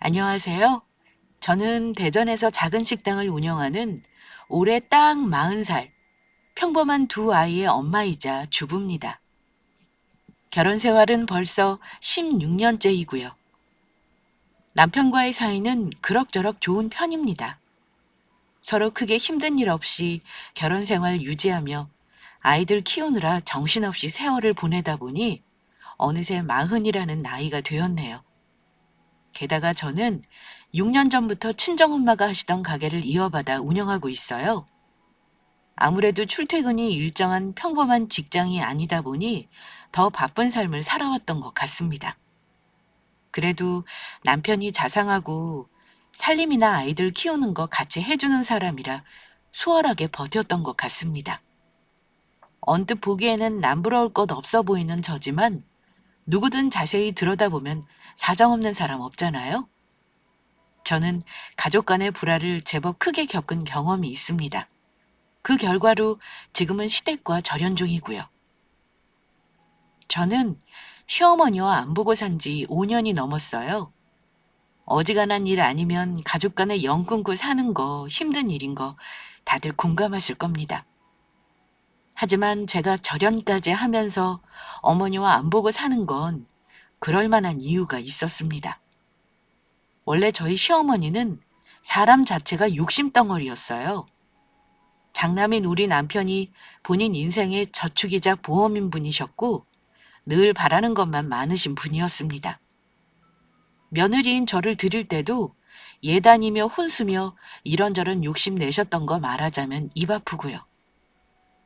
안녕하세요. 저는 대전에서 작은 식당을 운영하는 올해 딱 40살, 평범한 두 아이의 엄마이자 주부입니다. 결혼 생활은 벌써 16년째이고요. 남편과의 사이는 그럭저럭 좋은 편입니다. 서로 크게 힘든 일 없이 결혼 생활 유지하며 아이들 키우느라 정신없이 세월을 보내다 보니 어느새 40이라는 나이가 되었네요. 게다가 저는 6년 전부터 친정엄마가 하시던 가게를 이어받아 운영하고 있어요. 아무래도 출퇴근이 일정한 평범한 직장이 아니다 보니 더 바쁜 삶을 살아왔던 것 같습니다. 그래도 남편이 자상하고 살림이나 아이들 키우는 거 같이 해주는 사람이라 수월하게 버텼던 것 같습니다. 언뜻 보기에는 남부러울 것 없어 보이는 저지만 누구든 자세히 들여다보면 사정없는 사람 없잖아요. 저는 가족 간의 불화를 제법 크게 겪은 경험이 있습니다. 그 결과로 지금은 시댁과 절연 중이고요. 저는 시어머니와 안 보고 산지 5년이 넘었어요. 어지간한 일 아니면 가족 간에 영 끊고 사는 거 힘든 일인 거 다들 공감하실 겁니다. 하지만 제가 절연까지 하면서 어머니와 안 보고 사는 건 그럴 만한 이유가 있었습니다. 원래 저희 시어머니는 사람 자체가 욕심덩어리였어요. 장남인 우리 남편이 본인 인생의 저축이자 보험인 분이셨고 늘 바라는 것만 많으신 분이었습니다. 며느리인 저를 드릴 때도 예단이며 혼수며 이런저런 욕심 내셨던 거 말하자면 입 아프고요.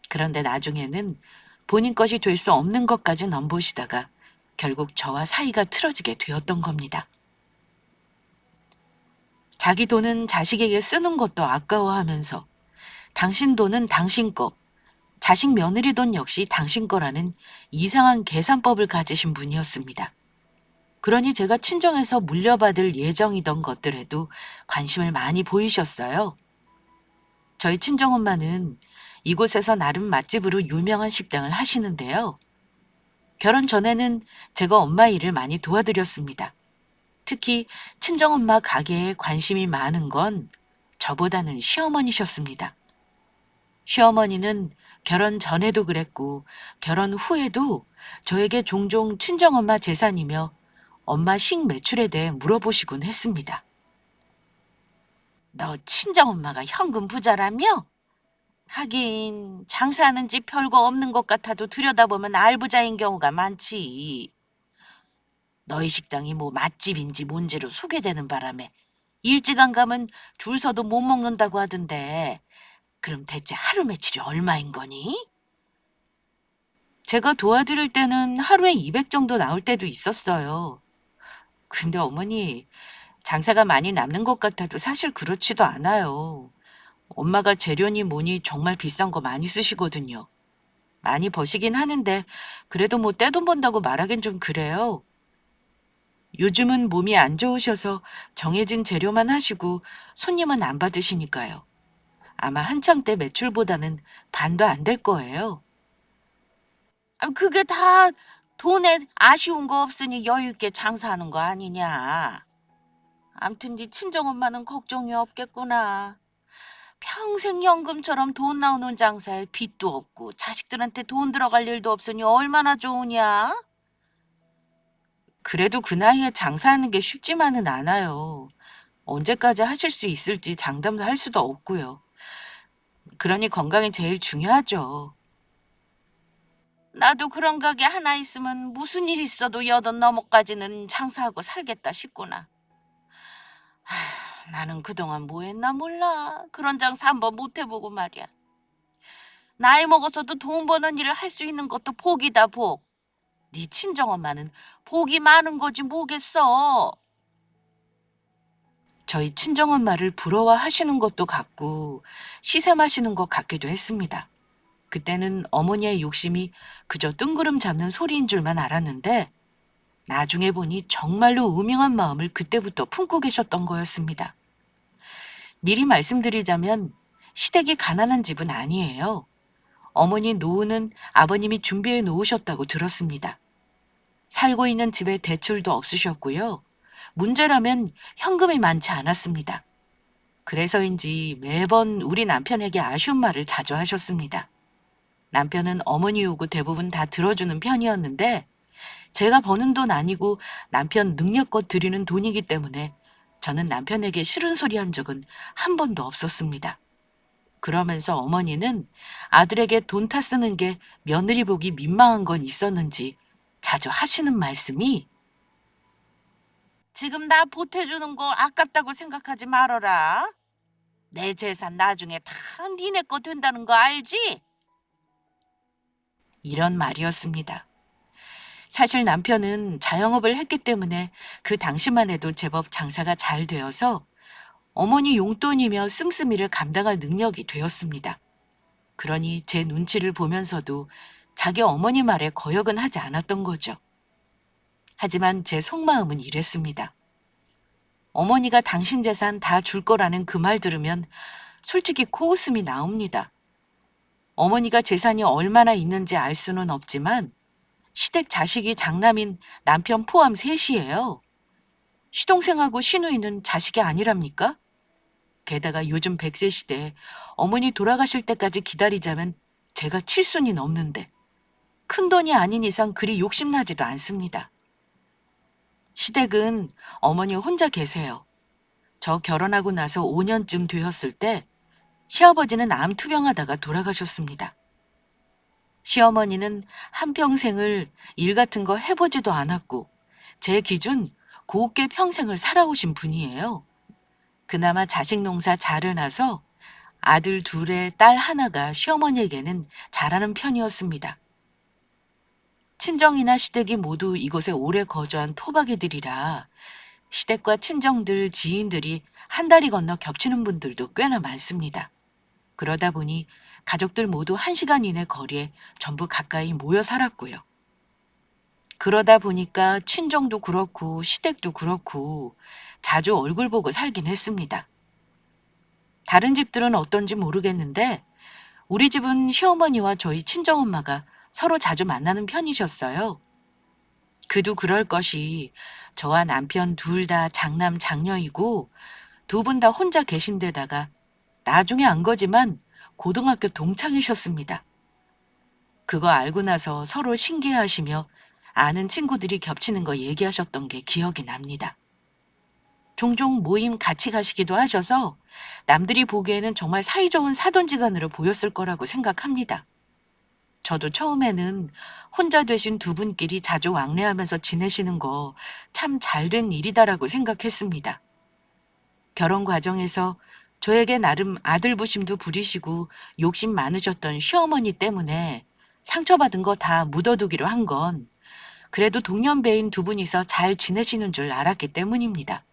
그런데 나중에는 본인 것이 될 수 없는 것까지 넘보시다가 결국 저와 사이가 틀어지게 되었던 겁니다. 자기 돈은 자식에게 쓰는 것도 아까워하면서 당신 돈은 당신 거, 자식 며느리 돈 역시 당신 거라는 이상한 계산법을 가지신 분이었습니다. 그러니 제가 친정에서 물려받을 예정이던 것들에도 관심을 많이 보이셨어요. 저희 친정엄마는 이곳에서 나름 맛집으로 유명한 식당을 하시는데요. 결혼 전에는 제가 엄마 일을 많이 도와드렸습니다. 특히 친정엄마 가게에 관심이 많은 건 저보다는 시어머니셨습니다. 시어머니는 결혼 전에도 그랬고 결혼 후에도 저에게 종종 친정엄마 재산이며 엄마 식매출에 대해 물어보시곤 했습니다. 너 친정엄마가 현금 부자라며? 하긴 장사하는 집 별거 없는 것 같아도 들여다보면 알부자인 경우가 많지. 너희 식당이 뭐 맛집인지 뭔지로 소개되는 바람에 일찍 안 가면 줄 서도 못 먹는다고 하던데 그럼 대체 하루 매출이 얼마인 거니? 제가 도와드릴 때는 하루에 200 정도 나올 때도 있었어요. 근데 어머니, 장사가 많이 남는 것 같아도 사실 그렇지도 않아요. 엄마가 재료니 뭐니 정말 비싼 거 많이 쓰시거든요. 많이 버시긴 하는데 그래도 뭐 떼돈 번다고 말하긴 좀 그래요. 요즘은 몸이 안 좋으셔서 정해진 재료만 하시고 손님은 안 받으시니까요. 아마 한창 때 매출보다는 반도 안 될 거예요. 그게 다 돈에 아쉬운 거 없으니 여유 있게 장사하는 거 아니냐. 암튼 네 친정엄마는 걱정이 없겠구나. 평생 연금처럼 돈 나오는 장사에 빚도 없고 자식들한테 돈 들어갈 일도 없으니 얼마나 좋으냐? 그래도 그 나이에 장사하는 게 쉽지만은 않아요. 언제까지 하실 수 있을지 장담도 할 수도 없고요. 그러니 건강이 제일 중요하죠. 나도 그런 가게 하나 있으면 무슨 일 있어도 80 넘어까지는 장사하고 살겠다 싶구나. 나는 그동안 뭐 했나 몰라. 그런 장사 한번 못 해보고 말이야. 나이 먹어서도 돈 버는 일을 할 수 있는 것도 복이다, 복. 네 친정엄마는 복이 많은 거지 뭐겠어. 저희 친정엄마를 부러워하시는 것도 같고 시샘하시는 것 같기도 했습니다. 그때는 어머니의 욕심이 그저 뜬구름 잡는 소리인 줄만 알았는데 나중에 보니 정말로 음흉한 마음을 그때부터 품고 계셨던 거였습니다. 미리 말씀드리자면 시댁이 가난한 집은 아니에요. 어머니 노후는 아버님이 준비해 놓으셨다고 들었습니다. 살고 있는 집에 대출도 없으셨고요. 문제라면 현금이 많지 않았습니다. 그래서인지 매번 우리 남편에게 아쉬운 말을 자주 하셨습니다. 남편은 어머니 요구 대부분 다 들어주는 편이었는데 제가 버는 돈 아니고 남편 능력껏 드리는 돈이기 때문에 저는 남편에게 싫은 소리 한 적은 한 번도 없었습니다. 그러면서 어머니는 아들에게 돈 타 쓰는 게 며느리 보기 민망한 건 있었는지 자주 하시는 말씀이 지금 나 보태주는 거 아깝다고 생각하지 말어라. 내 재산 나중에 다 니네 거 된다는 거 알지? 이런 말이었습니다. 사실 남편은 자영업을 했기 때문에 그 당시만 해도 제법 장사가 잘 되어서 어머니 용돈이며 씀씀이를 감당할 능력이 되었습니다. 그러니 제 눈치를 보면서도 자기 어머니 말에 거역은 하지 않았던 거죠. 하지만 제 속마음은 이랬습니다. 어머니가 당신 재산 다 줄 거라는 그 말 들으면 솔직히 코웃음이 나옵니다. 어머니가 재산이 얼마나 있는지 알 수는 없지만 시댁 자식이 장남인 남편 포함 셋이에요. 시동생하고 시누이는 자식이 아니랍니까? 게다가 요즘 100세 시대에 어머니 돌아가실 때까지 기다리자면 제가 칠순이 넘는데 큰돈이 아닌 이상 그리 욕심나지도 않습니다. 시댁은 어머니 혼자 계세요. 저 결혼하고 나서 5년쯤 되었을 때 시아버지는 암 투병하다가 돌아가셨습니다. 시어머니는 한평생을 일 같은 거 해보지도 않았고 제 기준 곱게 평생을 살아오신 분이에요. 그나마 자식 농사 잘 해놔서 아들 둘에 딸 하나가 시어머니에게는 잘하는 편이었습니다. 친정이나 시댁이 모두 이곳에 오래 거주한 토박이들이라 시댁과 친정들, 지인들이 한 다리 건너 겹치는 분들도 꽤나 많습니다. 그러다 보니 가족들 모두 1시간 이내 거리에 전부 가까이 모여 살았고요. 그러다 보니까 친정도 그렇고 시댁도 그렇고 자주 얼굴 보고 살긴 했습니다. 다른 집들은 어떤지 모르겠는데 우리 집은 시어머니와 저희 친정엄마가 서로 자주 만나는 편이셨어요. 그도 그럴 것이 저와 남편 둘 다 장남 장녀이고 두 분 다 혼자 계신 데다가 나중에 안 거지만 고등학교 동창이셨습니다. 그거 알고 나서 서로 신기해하시며 아는 친구들이 겹치는 거 얘기하셨던 게 기억이 납니다. 종종 모임 같이 가시기도 하셔서 남들이 보기에는 정말 사이좋은 사돈지간으로 보였을 거라고 생각합니다. 저도 처음에는 혼자 되신 두 분끼리 자주 왕래하면서 지내시는 거 참 잘된 일이다라고 생각했습니다. 결혼 과정에서 저에게 나름 아들 부심도 부리시고 욕심 많으셨던 시어머니 때문에 상처받은 거 다 묻어두기로 한 건 그래도 동년배인 두 분이서 잘 지내시는 줄 알았기 때문입니다.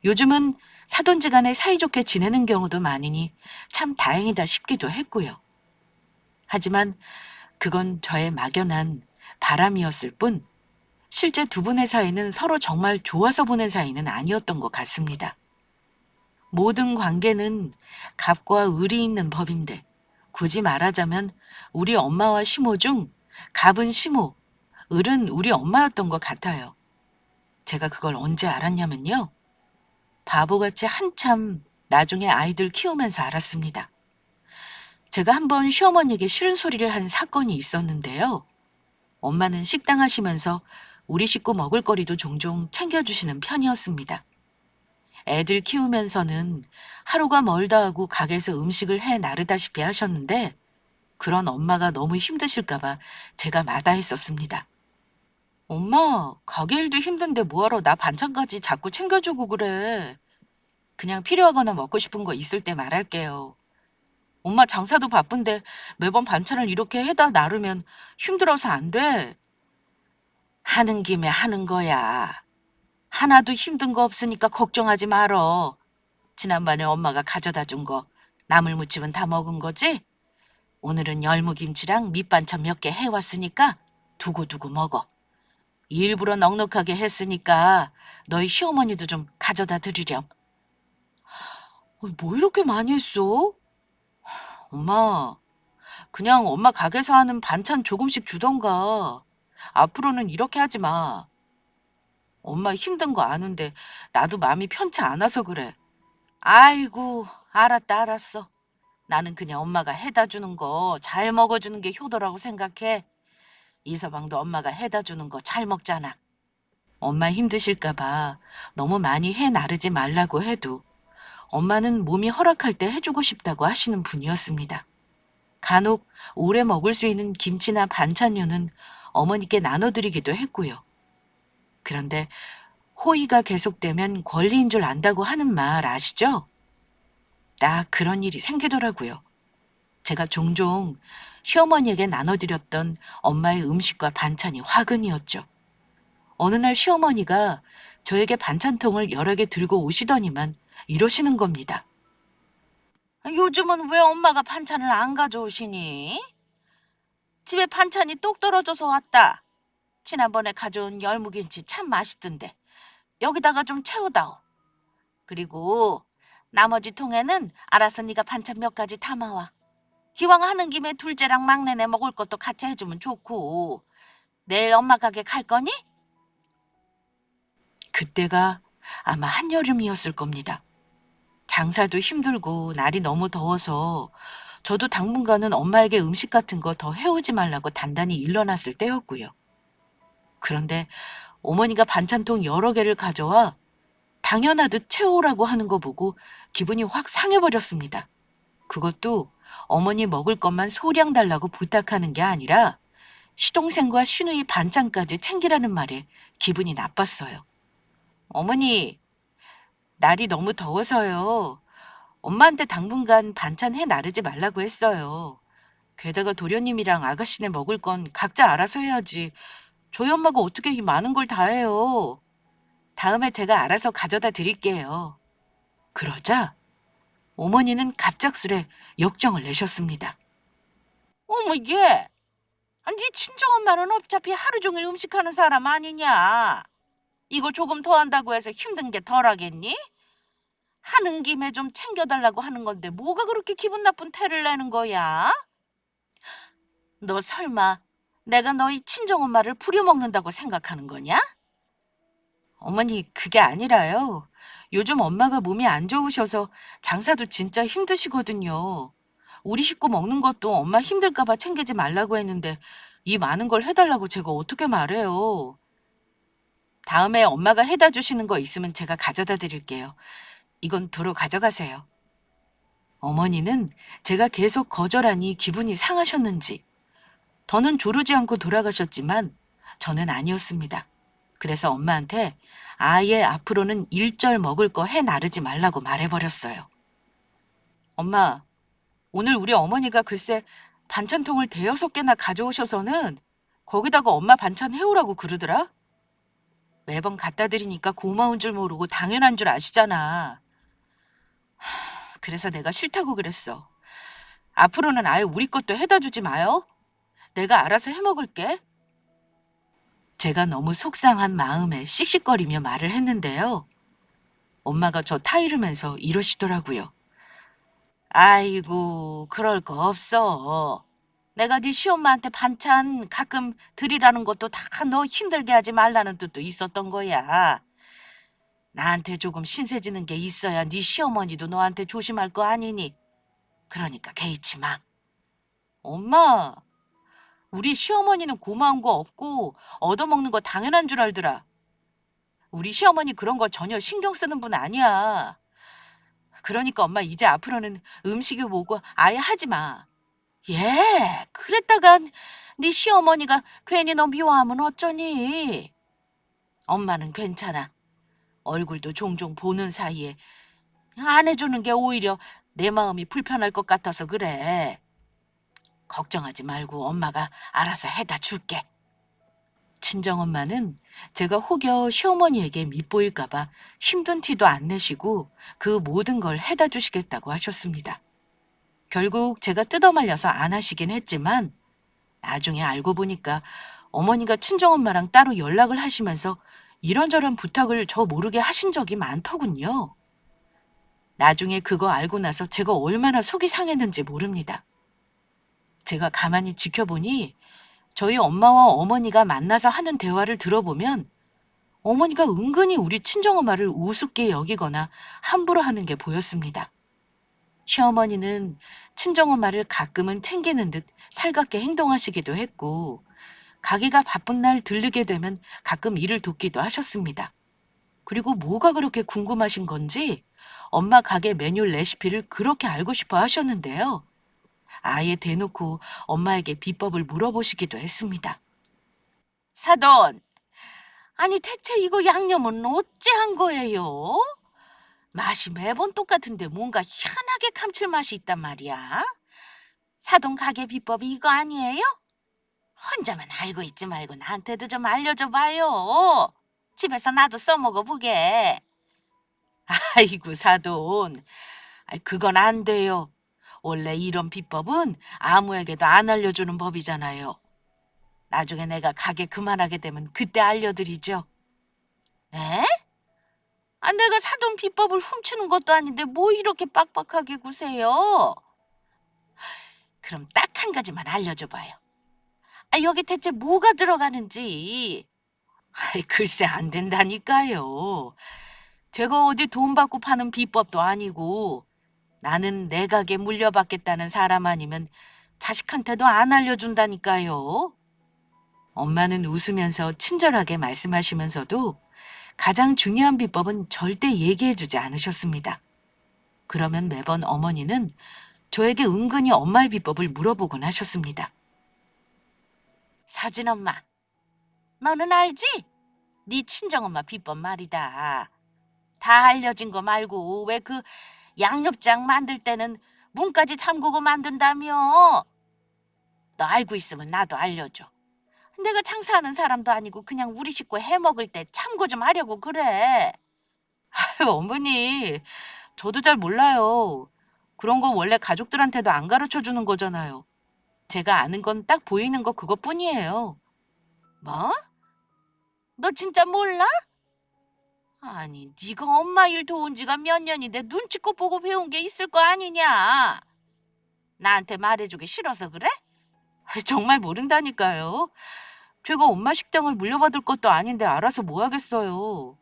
요즘은 사돈지간에 사이좋게 지내는 경우도 많으니 참 다행이다 싶기도 했고요. 하지만 그건 저의 막연한 바람이었을 뿐 실제 두 분의 사이는 서로 정말 좋아서 보는 사이는 아니었던 것 같습니다. 모든 관계는 갑과 을이 있는 법인데 굳이 말하자면 우리 엄마와 시모 중 갑은 시모, 을은 우리 엄마였던 것 같아요. 제가 그걸 언제 알았냐면요. 바보같이 한참 나중에 아이들 키우면서 알았습니다. 제가 한번 시어머니에게 싫은 소리를 한 사건이 있었는데요. 엄마는 식당 하시면서 우리 식구 먹을거리도 종종 챙겨주시는 편이었습니다. 애들 키우면서는 하루가 멀다 하고 가게에서 음식을 해 나르다시피 하셨는데 그런 엄마가 너무 힘드실까봐 제가 마다했었습니다. 엄마, 가게 일도 힘든데 뭐하러 나 반찬까지 자꾸 챙겨주고 그래. 그냥 필요하거나 먹고 싶은 거 있을 때 말할게요. 엄마 장사도 바쁜데 매번 반찬을 이렇게 해다 나르면 힘들어서 안 돼. 하는 김에 하는 거야. 하나도 힘든 거 없으니까 걱정하지 말어. 지난번에 엄마가 가져다 준 거 나물 무침은 다 먹은 거지? 오늘은 열무김치랑 밑반찬 몇 개 해왔으니까 두고두고 먹어. 일부러 넉넉하게 했으니까 너희 시어머니도 좀 가져다 드리렴. 뭐 이렇게 많이 했어? 엄마, 그냥 엄마 가게에서 하는 반찬 조금씩 주던가. 앞으로는 이렇게 하지 마. 엄마 힘든 거 아는데 나도 마음이 편치 않아서 그래. 아이고, 알았다, 알았어. 나는 그냥 엄마가 해다 주는 거 잘 먹어주는 게 효도라고 생각해. 이서방도 엄마가 해다 주는 거 잘 먹잖아. 엄마 힘드실까 봐 너무 많이 해 나르지 말라고 해도 엄마는 몸이 허락할 때 해주고 싶다고 하시는 분이었습니다. 간혹 오래 먹을 수 있는 김치나 반찬류는 어머니께 나눠드리기도 했고요. 그런데 호의가 계속되면 권리인 줄 안다고 하는 말 아시죠? 딱 그런 일이 생기더라고요. 제가 종종 시어머니에게 나눠드렸던 엄마의 음식과 반찬이 화근이었죠. 어느 날 시어머니가 저에게 반찬통을 여러 개 들고 오시더니만 이러시는 겁니다. 요즘은 왜 엄마가 반찬을 안 가져오시니? 집에 반찬이 똑 떨어져서 왔다. 지난번에 가져온 열무김치 참 맛있던데 여기다가 좀 채우다오. 그리고 나머지 통에는 알아서 네가 반찬 몇 가지 담아와. 기왕 하는 김에 둘째랑 막내네 먹을 것도 같이 해주면 좋고. 내일 엄마 가게 갈 거니? 그때가 아마 한여름이었을 겁니다. 장사도 힘들고 날이 너무 더워서 저도 당분간은 엄마에게 음식 같은 거 더 해오지 말라고 단단히 일러놨을 때였고요. 그런데 어머니가 반찬통 여러 개를 가져와 당연하듯 채우라고 하는 거 보고 기분이 확 상해버렸습니다. 그것도 어머니 먹을 것만 소량 달라고 부탁하는 게 아니라 시동생과 시누이 반찬까지 챙기라는 말에 기분이 나빴어요. 어머니, 날이 너무 더워서요. 엄마한테 당분간 반찬 해 나르지 말라고 했어요. 게다가 도련님이랑 아가씨네 먹을 건 각자 알아서 해야지. 저희 엄마가 어떻게 이 많은 걸 다 해요. 다음에 제가 알아서 가져다 드릴게요. 그러자 어머니는 갑작스레 역정을 내셨습니다. 어머 얘, 네 친정엄마는 어차피 하루 종일 음식하는 사람 아니냐. 이거 조금 더 한다고 해서 힘든 게 덜하겠니? 하는 김에 좀 챙겨달라고 하는 건데 뭐가 그렇게 기분 나쁜 태를 내는 거야? 너 설마 내가 너희 친정엄마를 부려먹는다고 생각하는 거냐? 어머니, 그게 아니라요. 요즘 엄마가 몸이 안 좋으셔서 장사도 진짜 힘드시거든요. 우리 식구 먹는 것도 엄마 힘들까 봐 챙기지 말라고 했는데 이 많은 걸 해달라고 제가 어떻게 말해요. 다음에 엄마가 해다 주시는 거 있으면 제가 가져다 드릴게요. 이건 도로 가져가세요. 어머니는 제가 계속 거절하니 기분이 상하셨는지 더는 조르지 않고 돌아가셨지만 저는 아니었습니다. 그래서 엄마한테 아예 앞으로는 일절 먹을 거 해 나르지 말라고 말해버렸어요. 엄마, 오늘 우리 어머니가 글쎄 반찬통을 대여섯 개나 가져오셔서는 거기다가 엄마 반찬 해오라고 그러더라. 매번 갖다 드리니까 고마운 줄 모르고 당연한 줄 아시잖아. 그래서 내가 싫다고 그랬어. 앞으로는 아예 우리 것도 해다 주지 마요. 내가 알아서 해먹을게. 제가 너무 속상한 마음에 씩씩거리며 말을 했는데요. 엄마가 저 타이르면서 이러시더라고요. 아이고, 그럴 거 없어. 내가 네 시엄마한테 반찬 가끔 드리라는 것도 다 너 힘들게 하지 말라는 뜻도 있었던 거야. 나한테 조금 신세지는 게 있어야 네 시어머니도 너한테 조심할 거 아니니. 그러니까 개의치 마. 엄마, 우리 시어머니는 고마운 거 없고 얻어먹는 거 당연한 줄 알더라. 우리 시어머니 그런 거 전혀 신경 쓰는 분 아니야. 그러니까 엄마 이제 앞으로는 음식이 뭐고 아예 하지 마. 예, 그랬다가 네 시어머니가 괜히 너 미워하면 어쩌니? 엄마는 괜찮아. 얼굴도 종종 보는 사이에 안 해주는 게 오히려 내 마음이 불편할 것 같아서 그래. 걱정하지 말고 엄마가 알아서 해다 줄게. 친정엄마는 제가 혹여 시어머니에게 밉보일까 봐 힘든 티도 안 내시고 그 모든 걸 해다 주시겠다고 하셨습니다. 결국 제가 뜯어말려서 안 하시긴 했지만 나중에 알고 보니까 어머니가 친정엄마랑 따로 연락을 하시면서 이런저런 부탁을 저 모르게 하신 적이 많더군요. 나중에 그거 알고 나서 제가 얼마나 속이 상했는지 모릅니다. 제가 가만히 지켜보니 저희 엄마와 어머니가 만나서 하는 대화를 들어보면 어머니가 은근히 우리 친정엄마를 우습게 여기거나 함부로 하는 게 보였습니다. 시어머니는 친정엄마를 가끔은 챙기는 듯 살갑게 행동하시기도 했고, 가게가 바쁜 날 들르게 되면 가끔 일을 돕기도 하셨습니다. 그리고 뭐가 그렇게 궁금하신 건지 엄마 가게 메뉴 레시피를 그렇게 알고 싶어 하셨는데요. 아예 대놓고 엄마에게 비법을 물어보시기도 했습니다. 사돈, 아니 대체 이거 양념은 어째 한 거예요? 맛이 매번 똑같은데 뭔가 희한하게 감칠맛이 있단 말이야. 사돈 가게 비법이 이거 아니에요? 혼자만 알고 있지 말고 나한테도 좀 알려줘 봐요. 집에서 나도 써먹어 보게. 아이고 사돈, 그건 안 돼요. 원래 이런 비법은 아무에게도 안 알려주는 법이잖아요. 나중에 내가 가게 그만하게 되면 그때 알려드리죠. 네? 내가 사돈 비법을 훔치는 것도 아닌데 뭐 이렇게 빡빡하게 구세요? 그럼 딱 한 가지만 알려줘 봐요. 여기 대체 뭐가 들어가는지. 글쎄 안 된다니까요. 제가 어디 돈 받고 파는 비법도 아니고 나는 내 가게 물려받겠다는 사람 아니면 자식한테도 안 알려준다니까요. 엄마는 웃으면서 친절하게 말씀하시면서도 가장 중요한 비법은 절대 얘기해주지 않으셨습니다. 그러면 매번 어머니는 저에게 은근히 엄마의 비법을 물어보곤 하셨습니다. 사진엄마, 너는 알지? 네 친정엄마 비법 말이다. 다 알려진 거 말고 왜 그 양념장 만들 때는 문까지 잠그고 만든다며? 너 알고 있으면 나도 알려줘. 내가 장사하는 사람도 아니고 그냥 우리 식구 해먹을 때 참고 좀 하려고 그래. 아유, 어머니, 저도 잘 몰라요. 그런 거 원래 가족들한테도 안 가르쳐 주는 거잖아요. 제가 아는 건 딱 보이는 거 그것뿐이에요. 뭐? 너 진짜 몰라? 아니, 네가 엄마 일 도운 지가 몇 년인데 눈치껏 보고 배운 게 있을 거 아니냐? 나한테 말해주기 싫어서 그래? 정말 모른다니까요. 제가 엄마 식당을 물려받을 것도 아닌데 알아서 뭐 하겠어요.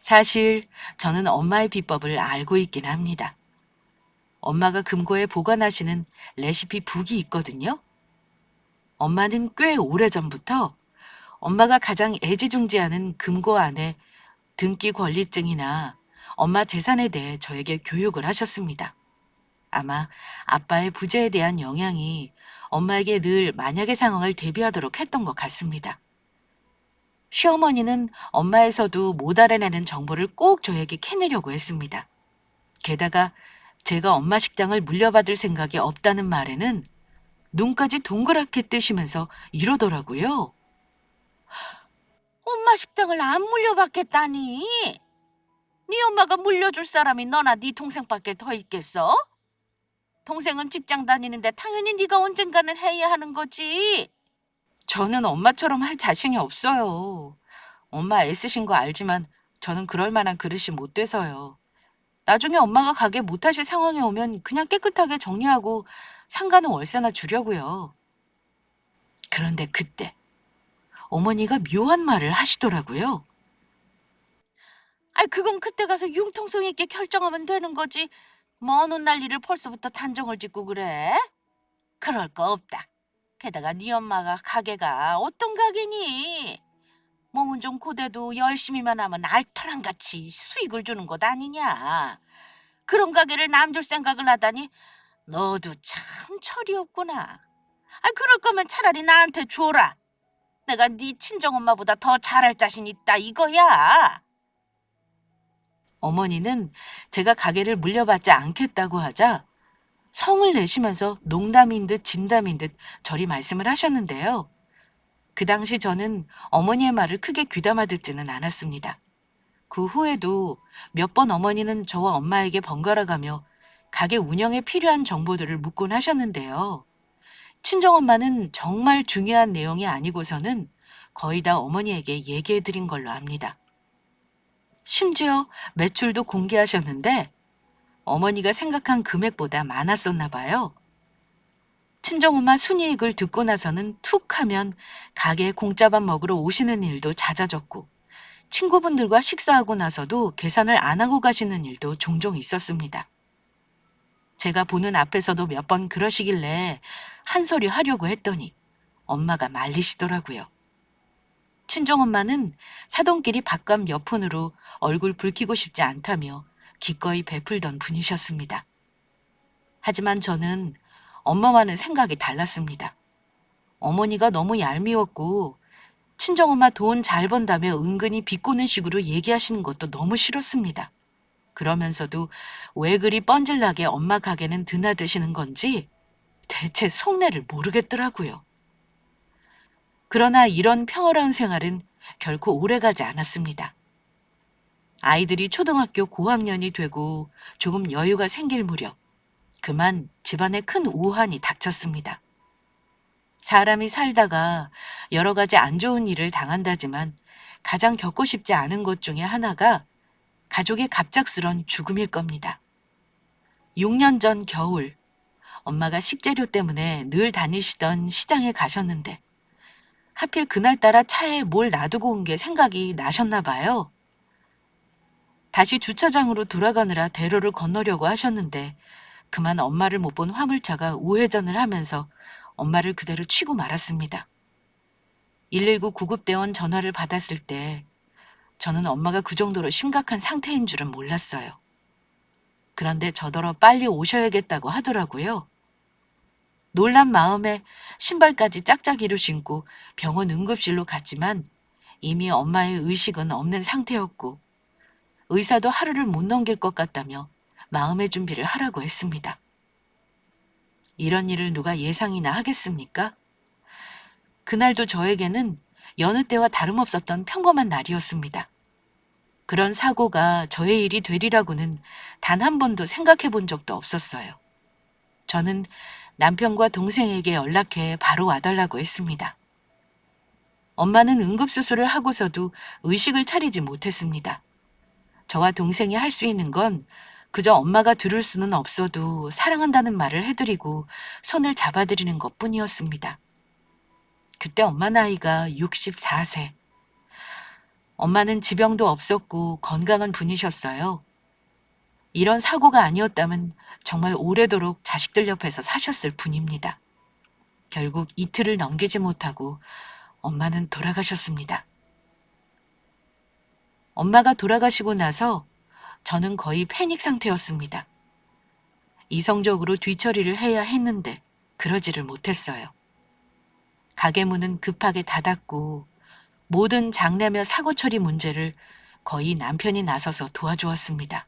사실 저는 엄마의 비법을 알고 있긴 합니다. 엄마가 금고에 보관하시는 레시피 북이 있거든요. 엄마는 꽤 오래전부터 엄마가 가장 애지중지하는 금고 안에 등기 권리증이나 엄마 재산에 대해 저에게 교육을 하셨습니다. 아마 아빠의 부재에 대한 영향이 엄마에게 늘 만약의 상황을 대비하도록 했던 것 같습니다. 시어머니는 엄마에서도 못 알아내는 정보를 꼭 저에게 캐내려고 했습니다. 게다가 제가 엄마 식당을 물려받을 생각이 없다는 말에는 눈까지 동그랗게 뜨시면서 이러더라고요. 엄마 식당을 안 물려받겠다니? 네 엄마가 물려줄 사람이 너나 네 동생밖에 더 있겠어? 동생은 직장 다니는데 당연히 네가 언젠가는 해야 하는 거지. 저는 엄마처럼 할 자신이 없어요. 엄마 애쓰신 거 알지만 저는 그럴 만한 그릇이 못 돼서요. 나중에 엄마가 가게 못하실 상황에 오면 그냥 깨끗하게 정리하고 상가는 월세나 주려고요. 그런데 그때 어머니가 묘한 말을 하시더라고요. 그건 그때 가서 융통성 있게 결정하면 되는 거지. 먼 훗날 일을 벌써부터 단정을 짓고 그래? 그럴 거 없다. 게다가 네 엄마가 가게가 어떤 가게니? 몸은 좀 고대도 열심히만 하면 알토란같이 수익을 주는 것 아니냐. 그런 가게를 남 줄 생각을 하다니 너도 참 철이 없구나. 그럴 거면 차라리 나한테 줘라. 내가 네 친정엄마보다 더 잘할 자신 있다 이거야. 어머니는 제가 가게를 물려받지 않겠다고 하자 성을 내시면서 농담인 듯 진담인 듯 저리 말씀을 하셨는데요. 그 당시 저는 어머니의 말을 크게 귀담아 듣지는 않았습니다. 그 후에도 몇 번 어머니는 저와 엄마에게 번갈아가며 가게 운영에 필요한 정보들을 묻곤 하셨는데요. 친정엄마는 정말 중요한 내용이 아니고서는 거의 다 어머니에게 얘기해드린 걸로 압니다. 심지어 매출도 공개하셨는데 어머니가 생각한 금액보다 많았었나 봐요. 친정엄마 순이익을 듣고 나서는 툭 하면 가게에 공짜밥 먹으러 오시는 일도 잦아졌고 친구분들과 식사하고 나서도 계산을 안 하고 가시는 일도 종종 있었습니다. 제가 보는 앞에서도 몇 번 그러시길래 한 소리 하려고 했더니 엄마가 말리시더라고요. 친정엄마는 사돈끼리 밥값 몇 푼으로 얼굴 붉히고 싶지 않다며 기꺼이 베풀던 분이셨습니다. 하지만 저는 엄마와는 생각이 달랐습니다. 어머니가 너무 얄미웠고 친정엄마 돈 잘 번다며 은근히 비꼬는 식으로 얘기하시는 것도 너무 싫었습니다. 그러면서도 왜 그리 뻔질나게 엄마 가게는 드나드시는 건지 대체 속내를 모르겠더라고요. 그러나 이런 평화로운 생활은 결코 오래가지 않았습니다. 아이들이 초등학교 고학년이 되고 조금 여유가 생길 무렵 그만 집안에 큰 우환이 닥쳤습니다. 사람이 살다가 여러 가지 안 좋은 일을 당한다지만 가장 겪고 싶지 않은 것 중에 하나가 가족의 갑작스런 죽음일 겁니다. 6년 전 겨울, 엄마가 식재료 때문에 늘 다니시던 시장에 가셨는데 하필 그날따라 차에 뭘 놔두고 온 게 생각이 나셨나 봐요. 다시 주차장으로 돌아가느라 대로를 건너려고 하셨는데 그만 엄마를 못 본 화물차가 우회전을 하면서 엄마를 그대로 치고 말았습니다. 119 구급대원 전화를 받았을 때 저는 엄마가 그 정도로 심각한 상태인 줄은 몰랐어요. 그런데 저더러 빨리 오셔야겠다고 하더라고요. 놀란 마음에 신발까지 짝짝이로 신고 병원 응급실로 갔지만 이미 엄마의 의식은 없는 상태였고 의사도 하루를 못 넘길 것 같다며 마음의 준비를 하라고 했습니다. 이런 일을 누가 예상이나 하겠습니까? 그날도 저에게는 여느 때와 다름없었던 평범한 날이었습니다. 그런 사고가 저의 일이 되리라고는 단 한 번도 생각해 본 적도 없었어요. 저는 남편과 동생에게 연락해 바로 와달라고 했습니다. 엄마는 응급수술을 하고서도 의식을 차리지 못했습니다. 저와 동생이 할 수 있는 건 그저 엄마가 들을 수는 없어도 사랑한다는 말을 해드리고 손을 잡아드리는 것뿐이었습니다. 그때 엄마 나이가 64세. 엄마는 지병도 없었고 건강한 분이셨어요. 이런 사고가 아니었다면 정말 오래도록 자식들 옆에서 사셨을 분입니다. 결국 이틀을 넘기지 못하고 엄마는 돌아가셨습니다. 엄마가 돌아가시고 나서 저는 거의 패닉 상태였습니다. 이성적으로 뒤처리를 해야 했는데 그러지를 못했어요. 가게 문은 급하게 닫았고 모든 장례며 사고 처리 문제를 거의 남편이 나서서 도와주었습니다.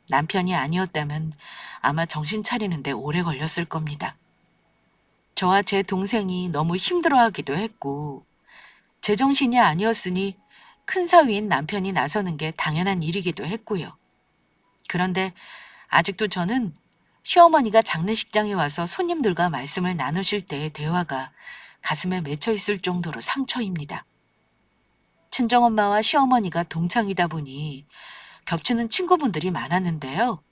남편이 아니었다면 아마 정신 차리는데 오래 걸렸을 겁니다. 저와 제 동생이 너무 힘들어하기도 했고 제정신이 아니었으니 큰 사위인 남편이 나서는 게 당연한 일이기도 했고요. 그런데 아직도 저는 시어머니가 장례식장에 와서 손님들과 말씀을 나누실 때의 대화가 가슴에 맺혀 있을 정도로 상처입니다. 친정엄마와 시어머니가 동창이다 보니 겹치는 친구분들이 많았는데요.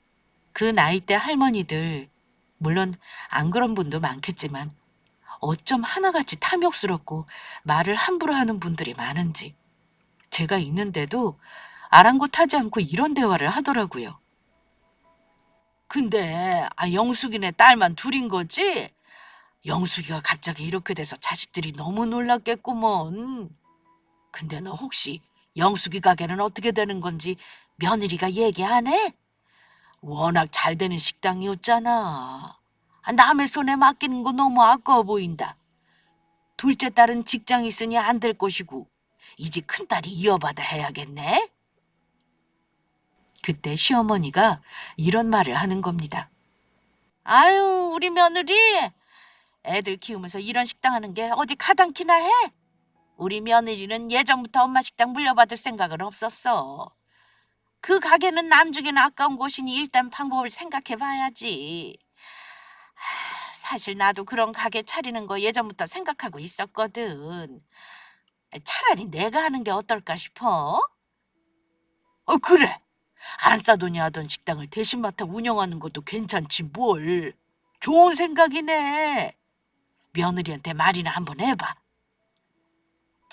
그 나이대 할머니들, 물론 안 그런 분도 많겠지만 어쩜 하나같이 탐욕스럽고 말을 함부로 하는 분들이 많은지 제가 있는데도 아랑곳하지 않고 이런 대화를 하더라고요. 근데 영숙이네 딸만 둘인 거지? 영숙이가 갑자기 이렇게 돼서 자식들이 너무 놀랐겠구먼. 근데 너 혹시 영숙이 가게는 어떻게 되는 건지 며느리가 얘기 안 해? 워낙 잘 되는 식당이었잖아. 남의 손에 맡기는 거 너무 아까워 보인다. 둘째 딸은 직장 있으니 안 될 것이고 이제 큰딸이 이어받아 해야겠네. 그때 시어머니가 이런 말을 하는 겁니다. 아유, 우리 며느리 애들 키우면서 이런 식당 하는 게 어디 가당키나 해? 우리 며느리는 예전부터 엄마 식당 물려받을 생각은 없었어. 그 가게는 남주기는 아까운 곳이니 일단 방법을 생각해 봐야지. 사실 나도 그런 가게 차리는 거 예전부터 생각하고 있었거든. 차라리 내가 하는 게 어떨까 싶어. 그래. 안 싸더니 하던 식당을 대신 맡아 운영하는 것도 괜찮지 뭘. 좋은 생각이네. 며느리한테 말이나 한번 해봐.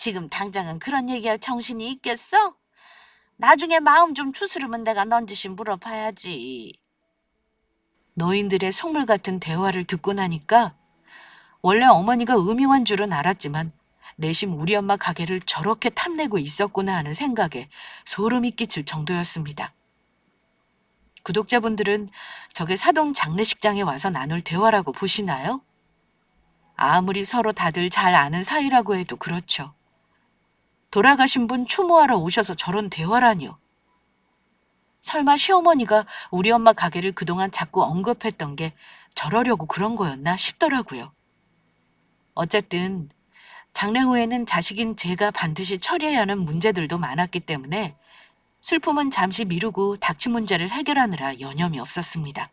지금 당장은 그런 얘기할 정신이 있겠어? 나중에 마음 좀 추스르면 내가 넌지시 물어봐야지. 노인들의 속물 같은 대화를 듣고 나니까 원래 어머니가 음흉한 줄은 알았지만 내심 우리 엄마 가게를 저렇게 탐내고 있었구나 하는 생각에 소름이 끼칠 정도였습니다. 구독자분들은 저게 사돈 장례식장에 와서 나눌 대화라고 보시나요? 아무리 서로 다들 잘 아는 사이라고 해도 그렇죠. 돌아가신 분 추모하러 오셔서 저런 대화라니요. 설마 시어머니가 우리 엄마 가게를 그동안 자꾸 언급했던 게 저러려고 그런 거였나 싶더라고요. 어쨌든 장래 후에는 자식인 제가 반드시 처리해야 하는 문제들도 많았기 때문에 슬픔은 잠시 미루고 닥친 문제를 해결하느라 여념이 없었습니다.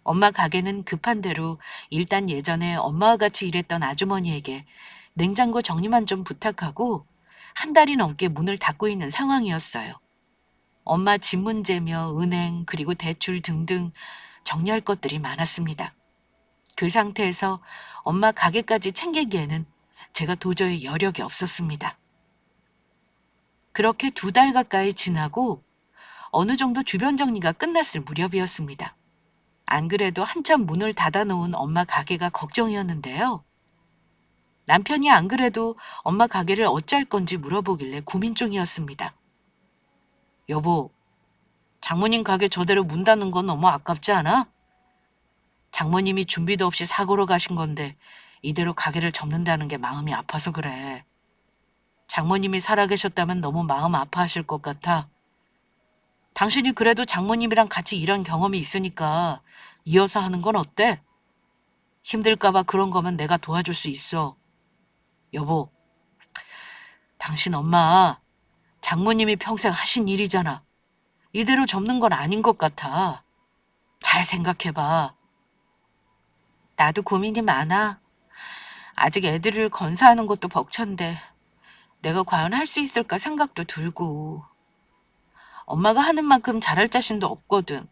엄마 가게는 급한 대로 일단 예전에 엄마와 같이 일했던 아주머니에게 냉장고 정리만 좀 부탁하고 한 달이 넘게 문을 닫고 있는 상황이었어요. 엄마 집 문제며 은행 그리고 대출 등등 정리할 것들이 많았습니다. 그 상태에서 엄마 가게까지 챙기기에는 제가 도저히 여력이 없었습니다. 그렇게 2달 가까이 지나고 어느 정도 주변 정리가 끝났을 무렵이었습니다. 안 그래도 한참 문을 닫아놓은 엄마 가게가 걱정이었는데요. 남편이 안 그래도 엄마 가게를 어찌할 건지 물어보길래 고민 중이었습니다. 여보, 장모님 가게 저대로 문 닫는 건 너무 아깝지 않아? 장모님이 준비도 없이 사고로 가신 건데 이대로 가게를 접는다는 게 마음이 아파서 그래. 장모님이 살아계셨다면 너무 마음 아파하실 것 같아. 당신이 그래도 장모님이랑 같이 일한 경험이 있으니까 이어서 하는 건 어때? 힘들까봐 그런 거면 내가 도와줄 수 있어. 여보, 당신 엄마 장모님이 평생 하신 일이잖아. 이대로 접는 건 아닌 것 같아. 잘 생각해봐. 나도 고민이 많아. 아직 애들을 건사하는 것도 벅찬데 내가 과연 할 수 있을까 생각도 들고. 엄마가 하는 만큼 잘할 자신도 없거든.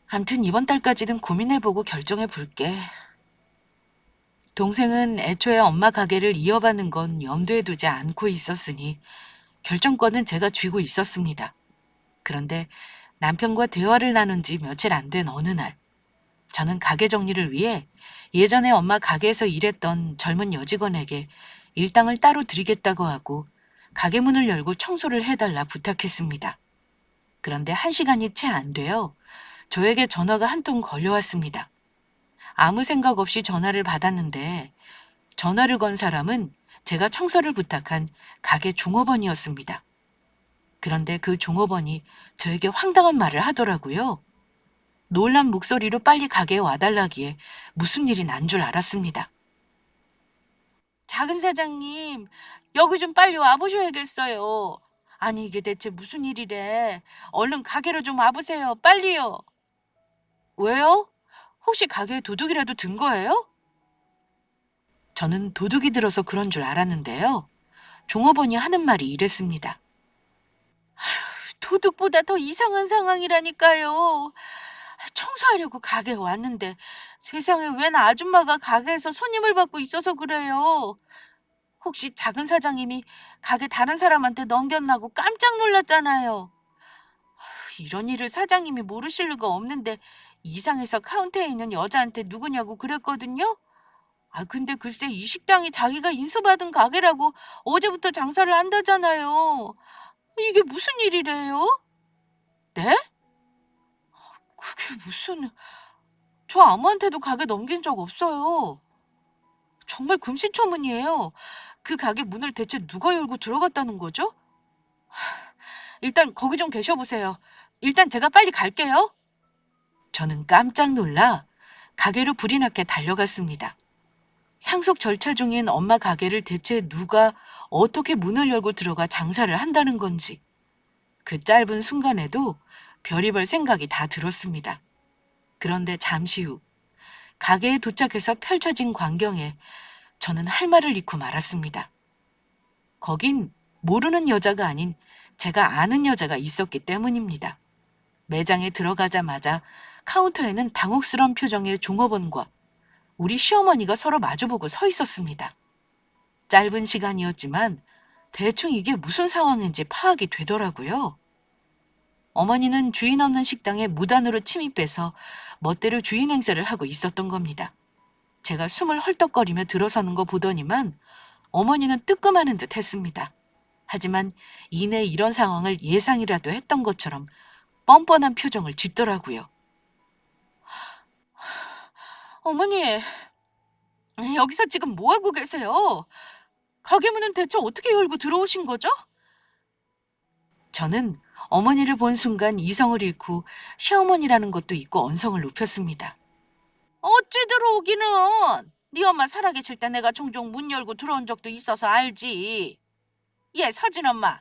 암튼 이번 달까지는 고민해보고 결정해볼게. 동생은 애초에 엄마 가게를 이어받는 건 염두에 두지 않고 있었으니 결정권은 제가 쥐고 있었습니다. 그런데 남편과 대화를 나눈 지 며칠 안 된 어느 날, 저는 가게 정리를 위해 예전에 엄마 가게에서 일했던 젊은 여직원에게 일당을 따로 드리겠다고 하고 가게 문을 열고 청소를 해달라 부탁했습니다. 그런데 1시간이 채 안 돼요. 저에게 전화가 한 통 걸려왔습니다. 아무 생각 없이 전화를 받았는데 전화를 건 사람은 제가 청소를 부탁한 가게 종업원이었습니다. 그런데 그 종업원이 저에게 황당한 말을 하더라고요. 놀란 목소리로 빨리 가게에 와달라기에 무슨 일이 난 줄 알았습니다. 작은 사장님, 여기 좀 빨리 와보셔야겠어요. 아니 이게 대체 무슨 일이래. 얼른 가게로 좀 와보세요. 빨리요. 왜요? 혹시 가게에 도둑이라도 든 거예요? 저는 도둑이 들어서 그런 줄 알았는데요. 종업원이 하는 말이 이랬습니다. 도둑보다 더 이상한 상황이라니까요. 청소하려고 가게에 왔는데 세상에 웬 아줌마가 가게에서 손님을 받고 있어서 그래요. 혹시 작은 사장님이 가게 다른 사람한테 넘겼나고 깜짝 놀랐잖아요. 이런 일을 사장님이 모르실 리가 없는데 이상해서 카운터에 있는 여자한테 누구냐고 그랬거든요. 근데 글쎄 이 식당이 자기가 인수받은 가게라고 어제부터 장사를 한다잖아요. 이게 무슨 일이래요? 네? 그게 무슨... 저 아무한테도 가게 넘긴 적 없어요. 정말 금시초문이에요. 그 가게 문을 대체 누가 열고 들어갔다는 거죠? 일단 거기 좀 계셔보세요. 일단 제가 빨리 갈게요. 저는 깜짝 놀라 가게로 불이 나게 달려갔습니다. 상속 절차 중인 엄마 가게를 대체 누가 어떻게 문을 열고 들어가 장사를 한다는 건지 그 짧은 순간에도 별의별 생각이 다 들었습니다. 그런데 잠시 후 가게에 도착해서 펼쳐진 광경에 저는 할 말을 잃고 말았습니다. 거긴 모르는 여자가 아닌 제가 아는 여자가 있었기 때문입니다. 매장에 들어가자마자 카운터에는 당혹스러운 표정의 종업원과 우리 시어머니가 서로 마주보고 서 있었습니다. 짧은 시간이었지만 대충 이게 무슨 상황인지 파악이 되더라고요. 어머니는 주인 없는 식당에 무단으로 침입해서 멋대로 주인 행세를 하고 있었던 겁니다. 제가 숨을 헐떡거리며 들어서는 거 보더니만 어머니는 뜨끔하는 듯 했습니다. 하지만 이내 이런 상황을 예상이라도 했던 것처럼 뻔뻔한 표정을 짓더라고요. 어머니, 여기서 지금 뭐 하고 계세요? 가게 문은 대체 어떻게 열고 들어오신 거죠? 저는 어머니를 본 순간 이성을 잃고 시어머니라는 것도 잊고 언성을 높였습니다. 어찌 들어오기는? 네 엄마 살아계실 때 내가 종종 문 열고 들어온 적도 있어서 알지. 얘 서진 엄마,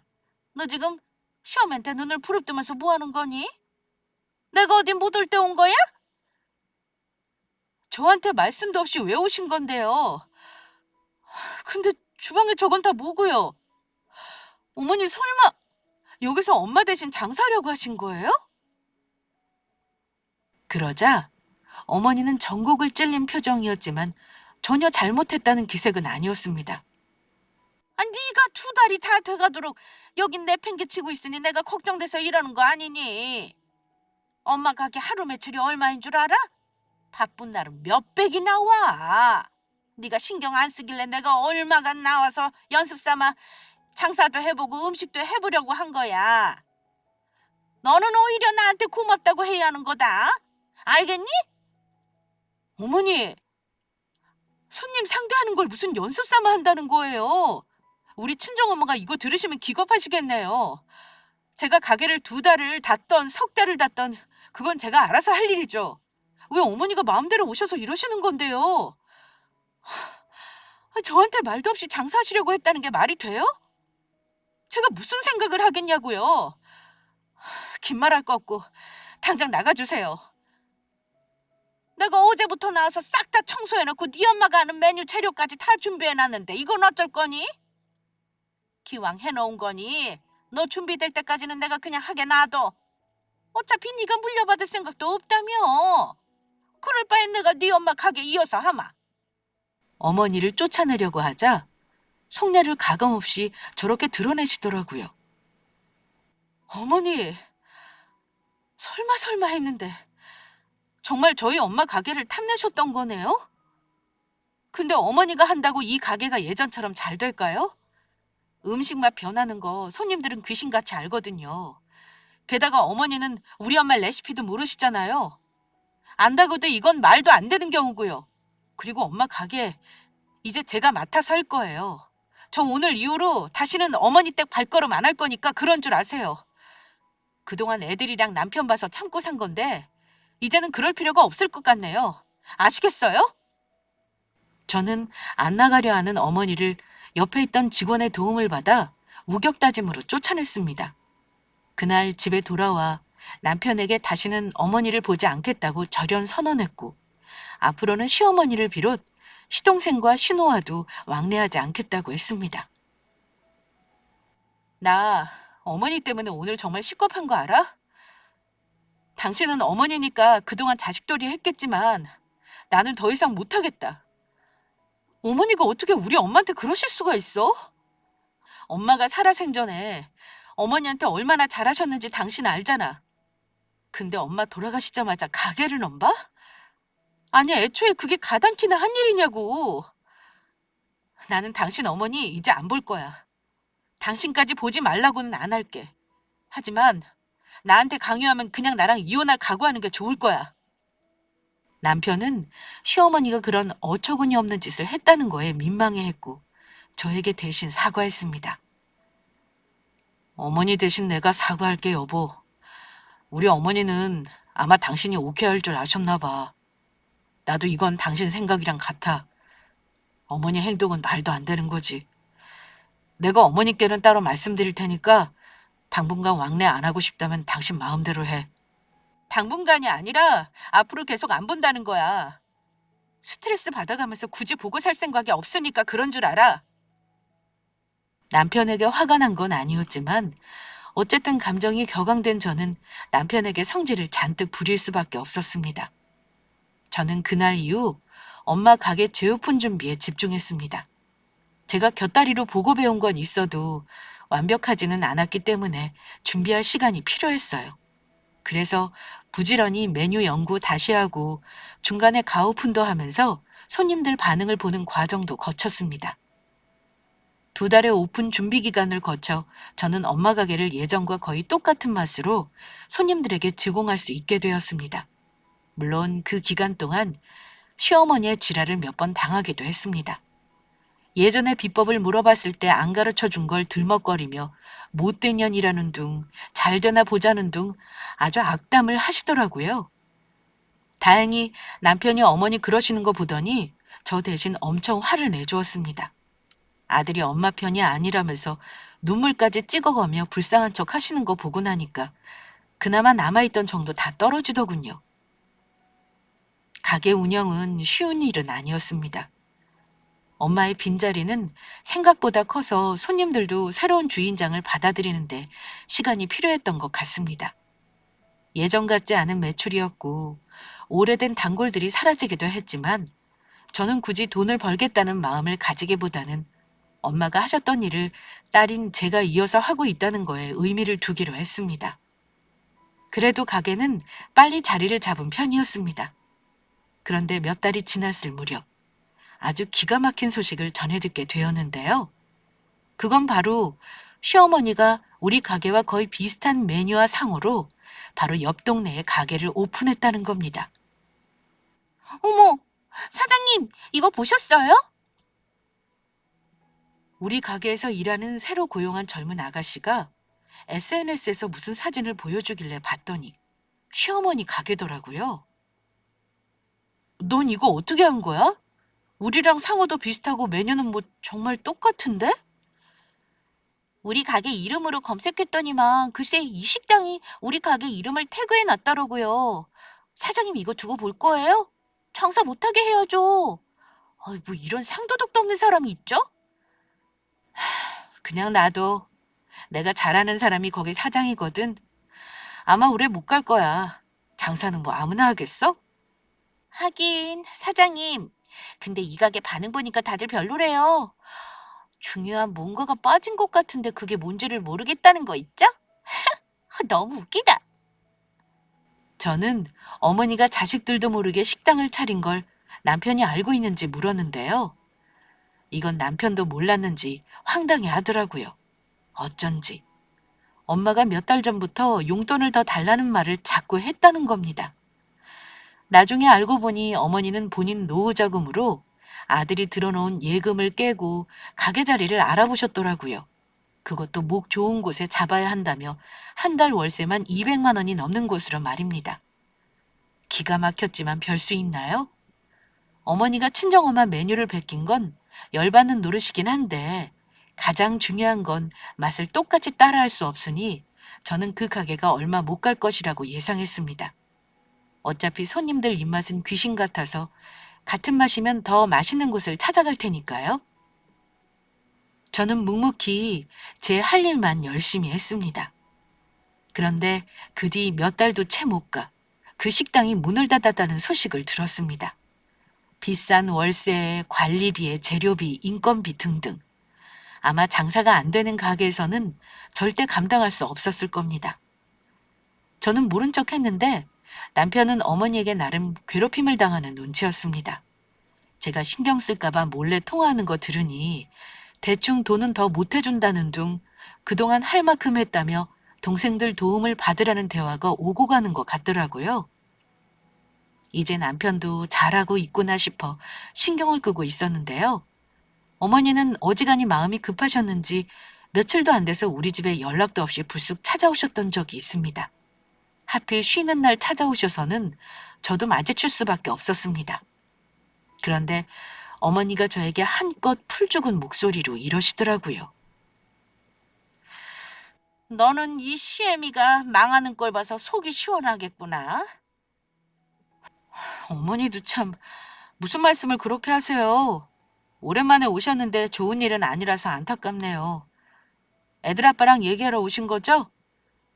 너 지금 시어머니한테 눈을 부릅뜨면서 뭐 하는 거니? 내가 어디 못 올 때 온 거야? 저한테 말씀도 없이 왜 오신 건데요? 근데 주방에 저건 다 뭐고요? 어머니 설마 여기서 엄마 대신 장사하려고 하신 거예요? 그러자 어머니는 전곡을 찔린 표정이었지만 전혀 잘못했다는 기색은 아니었습니다. 아, 네가 두 달이 다 돼가도록 여긴 내팽개치고 있으니 내가 걱정돼서 이러는 거 아니니? 엄마 가게 하루 매출이 얼마인 줄 알아? 바쁜 날은 몇백이 나와. 네가 신경 안 쓰길래 내가 얼마가 나와서 연습 삼아 장사도 해보고 음식도 해보려고 한 거야. 너는 오히려 나한테 고맙다고 해야 하는 거다. 알겠니? 어머니, 손님 상대하는 걸 무슨 연습 삼아 한다는 거예요. 우리 친정엄마가 이거 들으시면 기겁하시겠네요. 제가 가게를 두 달을 닫던 석 달을 닫던 그건 제가 알아서 할 일이죠. 왜 어머니가 마음대로 오셔서 이러시는 건데요? 저한테 말도 없이 장사하시려고 했다는 게 말이 돼요? 제가 무슨 생각을 하겠냐고요. 긴 말 할 거 없고 당장 나가주세요. 내가 어제부터 나와서 싹 다 청소해놓고 네 엄마가 하는 메뉴 재료까지 다 준비해놨는데 이건 어쩔 거니? 기왕 해놓은 거니 너 준비될 때까지는 내가 그냥 하게 놔둬. 어차피 네가 물려받을 생각도 없다며. 그럴 바엔 내가 네 엄마 가게 이어서 하마. 어머니를 쫓아내려고 하자 속내를 가감없이 저렇게 드러내시더라고요. 어머니, 설마 했는데 정말 저희 엄마 가게를 탐내셨던 거네요? 근데 어머니가 한다고 이 가게가 예전처럼 잘 될까요? 음식 맛 변하는 거 손님들은 귀신같이 알거든요. 게다가 어머니는 우리 엄마 레시피도 모르시잖아요. 안다고도 이건 말도 안 되는 경우고요. 그리고 엄마 가게 이제 제가 맡아서 할 거예요. 저 오늘 이후로 다시는 어머니 댁 발걸음 안 할 거니까 그런 줄 아세요. 그동안 애들이랑 남편 봐서 참고 산 건데 이제는 그럴 필요가 없을 것 같네요. 아시겠어요? 저는 안 나가려 하는 어머니를 옆에 있던 직원의 도움을 받아 우격다짐으로 쫓아냈습니다. 그날 집에 돌아와 남편에게 다시는 어머니를 보지 않겠다고 절연 선언했고 앞으로는 시어머니를 비롯 시동생과 시노와도 왕래하지 않겠다고 했습니다. 나 어머니 때문에 오늘 정말 식겁한 거 알아? 당신은 어머니니까 그동안 자식돌이 했겠지만 나는 더 이상 못하겠다. 어머니가 어떻게 우리 엄마한테 그러실 수가 있어? 엄마가 살아생전에 어머니한테 얼마나 잘하셨는지 당신 알잖아. 근데 엄마 돌아가시자마자 가게를 넘봐? 아니, 애초에 그게 가당키나 한 일이냐고. 나는 당신 어머니 이제 안 볼 거야. 당신까지 보지 말라고는 안 할게. 하지만 나한테 강요하면 그냥 나랑 이혼할 각오하는 게 좋을 거야. 남편은 시어머니가 그런 어처구니 없는 짓을 했다는 거에 민망해했고 저에게 대신 사과했습니다. 어머니 대신 내가 사과할게, 여보. 우리 어머니는 아마 당신이 오케이 할 줄 아셨나 봐. 나도 이건 당신 생각이랑 같아. 어머니 행동은 말도 안 되는 거지. 내가 어머니께는 따로 말씀드릴 테니까 당분간 왕래 안 하고 싶다면 당신 마음대로 해. 당분간이 아니라 앞으로 계속 안 본다는 거야. 스트레스 받아가면서 굳이 보고 살 생각이 없으니까 그런 줄 알아. 남편에게 화가 난 건 아니었지만 어쨌든 감정이 격앙된 저는 남편에게 성질을 잔뜩 부릴 수밖에 없었습니다. 저는 그날 이후 엄마 가게 재오픈 준비에 집중했습니다. 제가 곁다리로 보고 배운 건 있어도 완벽하지는 않았기 때문에 준비할 시간이 필요했어요. 그래서 부지런히 메뉴 연구 다시 하고 중간에 가오픈도 하면서 손님들 반응을 보는 과정도 거쳤습니다. 2달의 오픈 준비 기간을 거쳐 저는 엄마 가게를 예전과 거의 똑같은 맛으로 손님들에게 제공할 수 있게 되었습니다. 물론 그 기간 동안 시어머니의 지랄을 몇 번 당하기도 했습니다. 예전에 비법을 물어봤을 때 안 가르쳐 준 걸 들먹거리며 못된 년이라는 둥, 잘 되나 보자는 둥 아주 악담을 하시더라고요. 다행히 남편이 어머니 그러시는 거 보더니 저 대신 엄청 화를 내주었습니다. 아들이 엄마 편이 아니라면서 눈물까지 찍어가며 불쌍한 척 하시는 거 보고 나니까 그나마 남아있던 정도 다 떨어지더군요. 가게 운영은 쉬운 일은 아니었습니다. 엄마의 빈자리는 생각보다 커서 손님들도 새로운 주인장을 받아들이는데 시간이 필요했던 것 같습니다. 예전 같지 않은 매출이었고 오래된 단골들이 사라지기도 했지만 저는 굳이 돈을 벌겠다는 마음을 가지기보다는 엄마가 하셨던 일을 딸인 제가 이어서 하고 있다는 거에 의미를 두기로 했습니다. 그래도 가게는 빨리 자리를 잡은 편이었습니다. 그런데 몇 달이 지났을 무렵 아주 기가 막힌 소식을 전해 듣게 되었는데요. 그건 바로 시어머니가 우리 가게와 거의 비슷한 메뉴와 상호로 바로 옆 동네에 가게를 오픈했다는 겁니다. 어머, 사장님, 이거 보셨어요? 우리 가게에서 일하는 새로 고용한 젊은 아가씨가 SNS에서 무슨 사진을 보여주길래 봤더니 시어머니 가게더라고요. 넌 이거 어떻게 한 거야? 우리랑 상호도 비슷하고 메뉴는 뭐 정말 똑같은데? 우리 가게 이름으로 검색했더니만 글쎄 이 식당이 우리 가게 이름을 태그해 놨더라고요. 사장님 이거 두고 볼 거예요? 장사 못하게 해야죠. 뭐 이런 상도덕도 없는 사람이 있죠? 그냥 놔둬. 내가 잘하는 사람이 거기 사장이거든. 아마 오래 못 갈 거야. 장사는 뭐 아무나 하겠어? 하긴 사장님. 근데 이 가게 반응 보니까 다들 별로래요. 중요한 뭔가가 빠진 것 같은데 그게 뭔지를 모르겠다는 거 있죠? 너무 웃기다. 저는 어머니가 자식들도 모르게 식당을 차린 걸 남편이 알고 있는지 물었는데요. 이건 남편도 몰랐는지 황당해 하더라고요. 어쩐지. 엄마가 몇 달 전부터 용돈을 더 달라는 말을 자꾸 했다는 겁니다. 나중에 알고 보니 어머니는 본인 노후 자금으로 아들이 들어놓은 예금을 깨고 가게 자리를 알아보셨더라고요. 그것도 목 좋은 곳에 잡아야 한다며 한 달 월세만 200만 원이 넘는 곳으로 말입니다. 기가 막혔지만 별 수 있나요? 어머니가 친정엄마 메뉴를 베낀 건 열받는 노릇이긴 한데 가장 중요한 건 맛을 똑같이 따라할 수 없으니 저는 그 가게가 얼마 못 갈 것이라고 예상했습니다. 어차피 손님들 입맛은 귀신 같아서 같은 맛이면 더 맛있는 곳을 찾아갈 테니까요. 저는 묵묵히 제 할 일만 열심히 했습니다. 그런데 그 뒤 몇 달도 채 못 가 그 식당이 문을 닫았다는 소식을 들었습니다. 비싼 월세, 관리비에 재료비, 인건비 등등. 아마 장사가 안 되는 가게에서는 절대 감당할 수 없었을 겁니다. 저는 모른 척 했는데 남편은 어머니에게 나름 괴롭힘을 당하는 눈치였습니다. 제가 신경 쓸까봐 몰래 통화하는 거 들으니 대충 돈은 더 못 해준다는 둥 그동안 할 만큼 했다며 동생들 도움을 받으라는 대화가 오고 가는 것 같더라고요. 이제 남편도 잘하고 있구나 싶어 신경을 끄고 있었는데요. 어머니는 어지간히 마음이 급하셨는지 며칠도 안 돼서 우리 집에 연락도 없이 불쑥 찾아오셨던 적이 있습니다. 하필 쉬는 날 찾아오셔서는 저도 마주칠 수밖에 없었습니다. 그런데 어머니가 저에게 한껏 풀죽은 목소리로 이러시더라고요. 너는 이 시애미가 망하는 걸 봐서 속이 시원하겠구나. 어머니도 참 무슨 말씀을 그렇게 하세요. 오랜만에 오셨는데 좋은 일은 아니라서 안타깝네요. 애들 아빠랑 얘기하러 오신 거죠?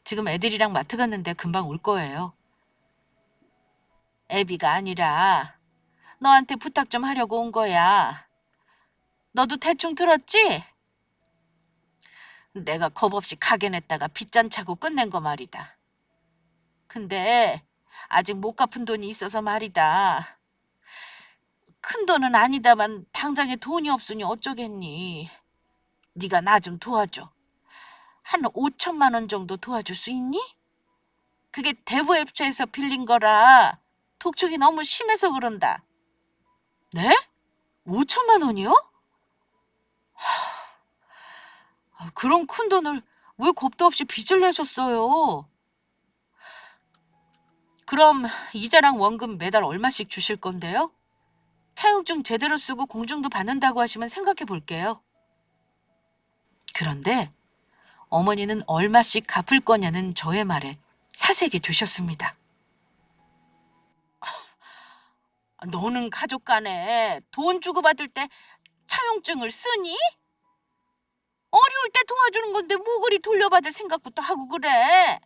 지금 애들이랑 마트 갔는데 금방 올 거예요. 애비가 아니라 너한테 부탁 좀 하려고 온 거야. 너도 대충 들었지? 내가 겁없이 가게 냈다가 빚잔 차고 끝낸 거 말이다. 근데 아직 못 갚은 돈이 있어서 말이다. 큰 돈은 아니다만 당장에 돈이 없으니 어쩌겠니. 네가 나 좀 도와줘. 한 5천만 원 정도 도와줄 수 있니? 그게 대부업체에서 빌린 거라 독촉이 너무 심해서 그런다. 네? 5천만 원이요? 그런 큰 돈을 왜 겁도 없이 빚을 내셨어요? 그럼 이자랑 원금 매달 얼마씩 주실 건데요? 차용증 제대로 쓰고 공증도 받는다고 하시면 생각해 볼게요. 그런데 어머니는 얼마씩 갚을 거냐는 저의 말에 사색이 되셨습니다. 너는 가족 간에 돈 주고받을 때 차용증을 쓰니? 어려울 때 도와주는 건데 뭐 그리 돌려받을 생각부터 하고 그래.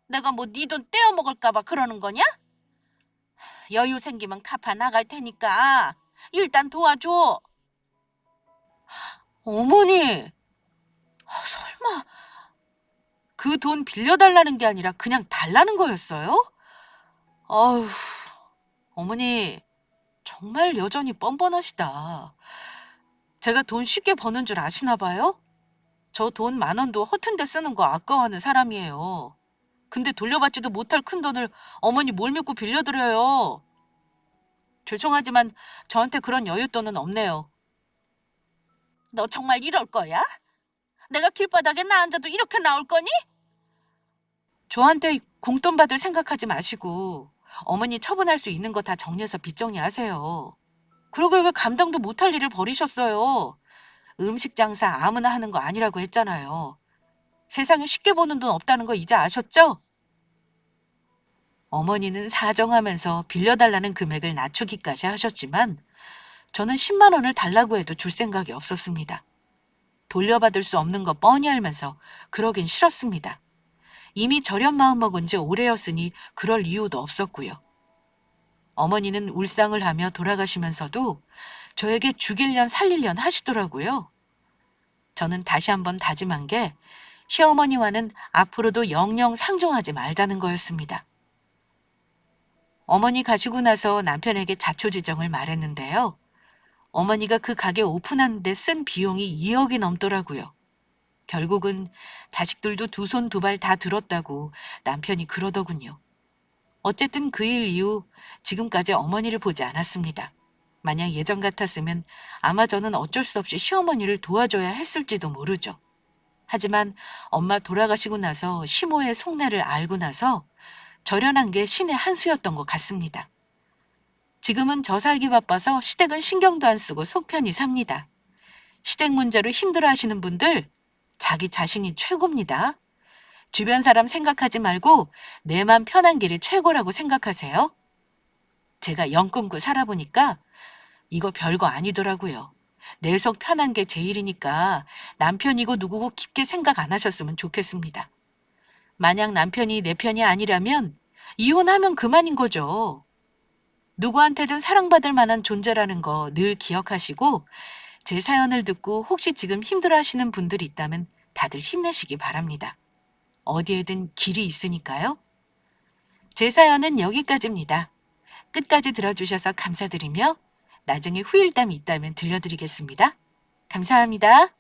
내가 뭐 네 돈 떼어먹을까 봐 그러는 거냐? 여유 생기면 갚아 나갈 테니까 일단 도와줘. 어머니, 설마 그 돈 빌려달라는 게 아니라 그냥 달라는 거였어요? 어휴, 어머니 정말 여전히 뻔뻔하시다. 제가 돈 쉽게 버는 줄 아시나 봐요? 저 돈 10,000원도 허튼 데 쓰는 거 아까워하는 사람이에요. 근데 돌려받지도 못할 큰 돈을 어머니 뭘 믿고 빌려드려요. 죄송하지만 저한테 그런 여윳돈은 없네요. 너 정말 이럴 거야? 내가 길바닥에 나 앉아도 이렇게 나올 거니? 저한테 공돈 받을 생각하지 마시고 어머니 처분할 수 있는 거 다 정리해서 빚 정리하세요. 그러게 왜 감당도 못할 일을 벌이셨어요? 음식 장사 아무나 하는 거 아니라고 했잖아요. 세상에 쉽게 버는 돈 없다는 거 이제 아셨죠? 어머니는 사정하면서 빌려달라는 금액을 낮추기까지 하셨지만 저는 10만 원을 달라고 해도 줄 생각이 없었습니다. 돌려받을 수 없는 거 뻔히 알면서 그러긴 싫었습니다. 이미 저렴 마음 먹은 지 오래였으니 그럴 이유도 없었고요. 어머니는 울상을 하며 돌아가시면서도 저에게 죽일련 살릴련 하시더라고요. 저는 다시 한번 다짐한 게 시어머니와는 앞으로도 영영 상종하지 말자는 거였습니다. 어머니 가시고 나서 남편에게 자초지정을 말했는데요. 어머니가 그 가게 오픈하는데 쓴 비용이 2억이 넘더라고요. 결국은 자식들도 두 손 두 발 다 들었다고 남편이 그러더군요. 어쨌든 그 일 이후 지금까지 어머니를 보지 않았습니다. 만약 예전 같았으면 아마 저는 어쩔 수 없이 시어머니를 도와줘야 했을지도 모르죠. 하지만 엄마 돌아가시고 나서 시모의 속내를 알고 나서 절연한 게 신의 한 수였던 것 같습니다. 지금은 저 살기 바빠서 시댁은 신경도 안 쓰고 속 편히 삽니다. 시댁 문제로 힘들어 하시는 분들, 자기 자신이 최고입니다. 주변 사람 생각하지 말고 내 맘 편한 길이 최고라고 생각하세요. 제가 영 끊고 살아보니까 이거 별거 아니더라고요. 내 속 편한 게 제일이니까 남편이고 누구고 깊게 생각 안 하셨으면 좋겠습니다. 만약 남편이 내 편이 아니라면 이혼하면 그만인 거죠. 누구한테든 사랑받을 만한 존재라는 거 늘 기억하시고 제 사연을 듣고 혹시 지금 힘들어 하시는 분들이 있다면 다들 힘내시기 바랍니다. 어디에든 길이 있으니까요. 제 사연은 여기까지입니다. 끝까지 들어주셔서 감사드리며 나중에 후일담이 있다면 들려드리겠습니다. 감사합니다.